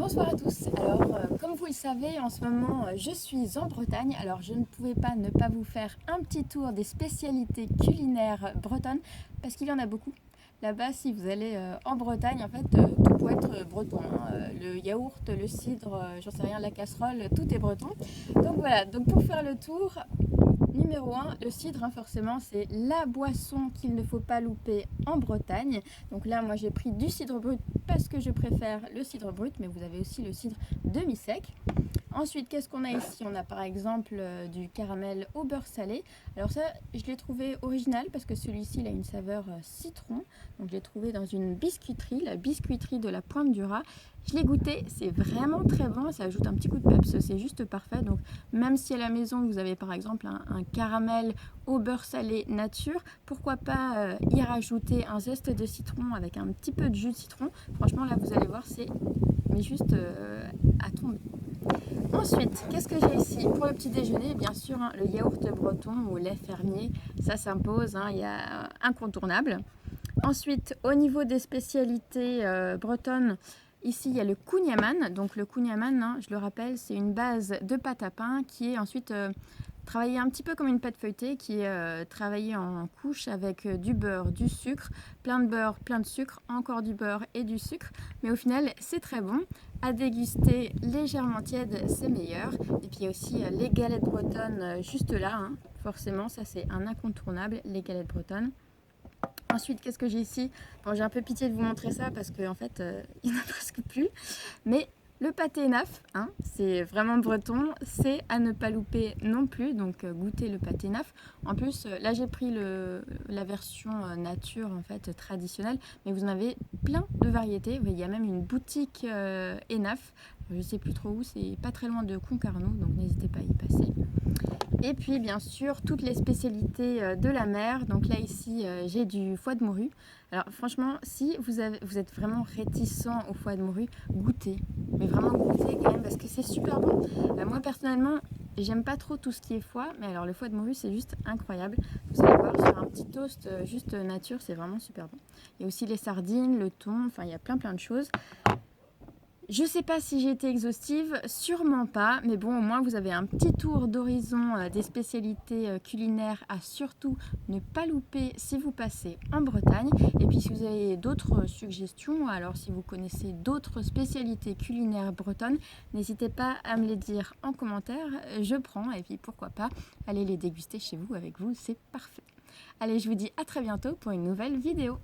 Bonsoir à tous. Alors, comme vous le savez, en ce moment, je suis en Bretagne. Alors, je ne pouvais pas ne pas vous faire un petit tour des spécialités culinaires bretonnes parce qu'il y en a beaucoup. Là-bas, si vous allez en Bretagne, en fait, tout peut être breton, hein. Le yaourt, le cidre, j'en sais rien, la casserole, tout est breton. Donc voilà, donc pour faire le tour, numéro 1, le cidre, hein, forcément, c'est la boisson qu'il ne faut pas louper en Bretagne. Donc là, moi, j'ai pris du cidre brut parce que je préfère le cidre brut, mais vous avez aussi le cidre demi-sec. Ensuite, qu'est-ce qu'on a ici? On a par exemple du caramel au beurre salé. Alors ça, je l'ai trouvé original parce que celui-ci, il a une saveur citron. Donc je l'ai trouvé dans une biscuiterie, la biscuiterie de la Pointe du Raz. Je l'ai goûté, c'est vraiment très bon, ça ajoute un petit coup de peps, c'est juste parfait. Donc même si à la maison vous avez par exemple un caramel au beurre salé nature, pourquoi pas y rajouter un zeste de citron avec un petit peu de jus de citron. Franchement là vous allez voir, c'est mais juste à tomber. Ensuite, qu'est-ce que j'ai ici? Pour le petit déjeuner, bien sûr, hein, le yaourt breton ou lait fermier, ça s'impose, hein, il y a incontournable. Ensuite, au niveau des spécialités bretonnes, ici il y a le kouign-amann. Donc le kouign-amann, hein, je le rappelle, c'est une base de pâte à pain qui est ensuite travaillée un petit peu comme une pâte feuilletée, qui est travaillée en couche avec du beurre, du sucre, plein de beurre, plein de sucre, encore du beurre et du sucre. Mais au final, c'est très bon. À déguster légèrement tiède, c'est meilleur. Et puis il y a aussi les galettes bretonnes juste là, hein. Forcément, ça c'est un incontournable, les galettes bretonnes. Ensuite, qu'est-ce que j'ai ici? Bon, j'ai un peu pitié de vous montrer ça parce qu'en fait, il n'y en a presque plus. Mais le pâté naf, hein, c'est vraiment breton, c'est à ne pas louper non plus. Donc, goûtez le pâté naf. En plus, là, j'ai pris la version nature, en fait, traditionnelle. Mais vous en avez plein de variétés. Il y a même une boutique Enaf. Je ne sais plus trop où, c'est pas très loin de Concarneau. Donc, n'hésitez pas à y passer. Et puis bien sûr toutes les spécialités de la mer. Donc là ici j'ai du foie de morue. Alors franchement si vous êtes vraiment réticent au foie de morue, goûtez. Mais vraiment goûtez quand même parce que c'est super bon. Moi personnellement j'aime pas trop tout ce qui est foie. Mais alors le foie de morue c'est juste incroyable. Vous allez voir sur un petit toast juste nature, c'est vraiment super bon. Il y a aussi les sardines, le thon, enfin il y a plein de choses. Je sais pas si j'ai été exhaustive, sûrement pas, mais bon, au moins vous avez un petit tour d'horizon des spécialités culinaires à surtout ne pas louper si vous passez en Bretagne. Et puis si vous avez d'autres suggestions, alors si vous connaissez d'autres spécialités culinaires bretonnes, n'hésitez pas à me les dire en commentaire, je prends et puis pourquoi pas aller les déguster chez vous avec vous, c'est parfait. Allez, je vous dis à très bientôt pour une nouvelle vidéo.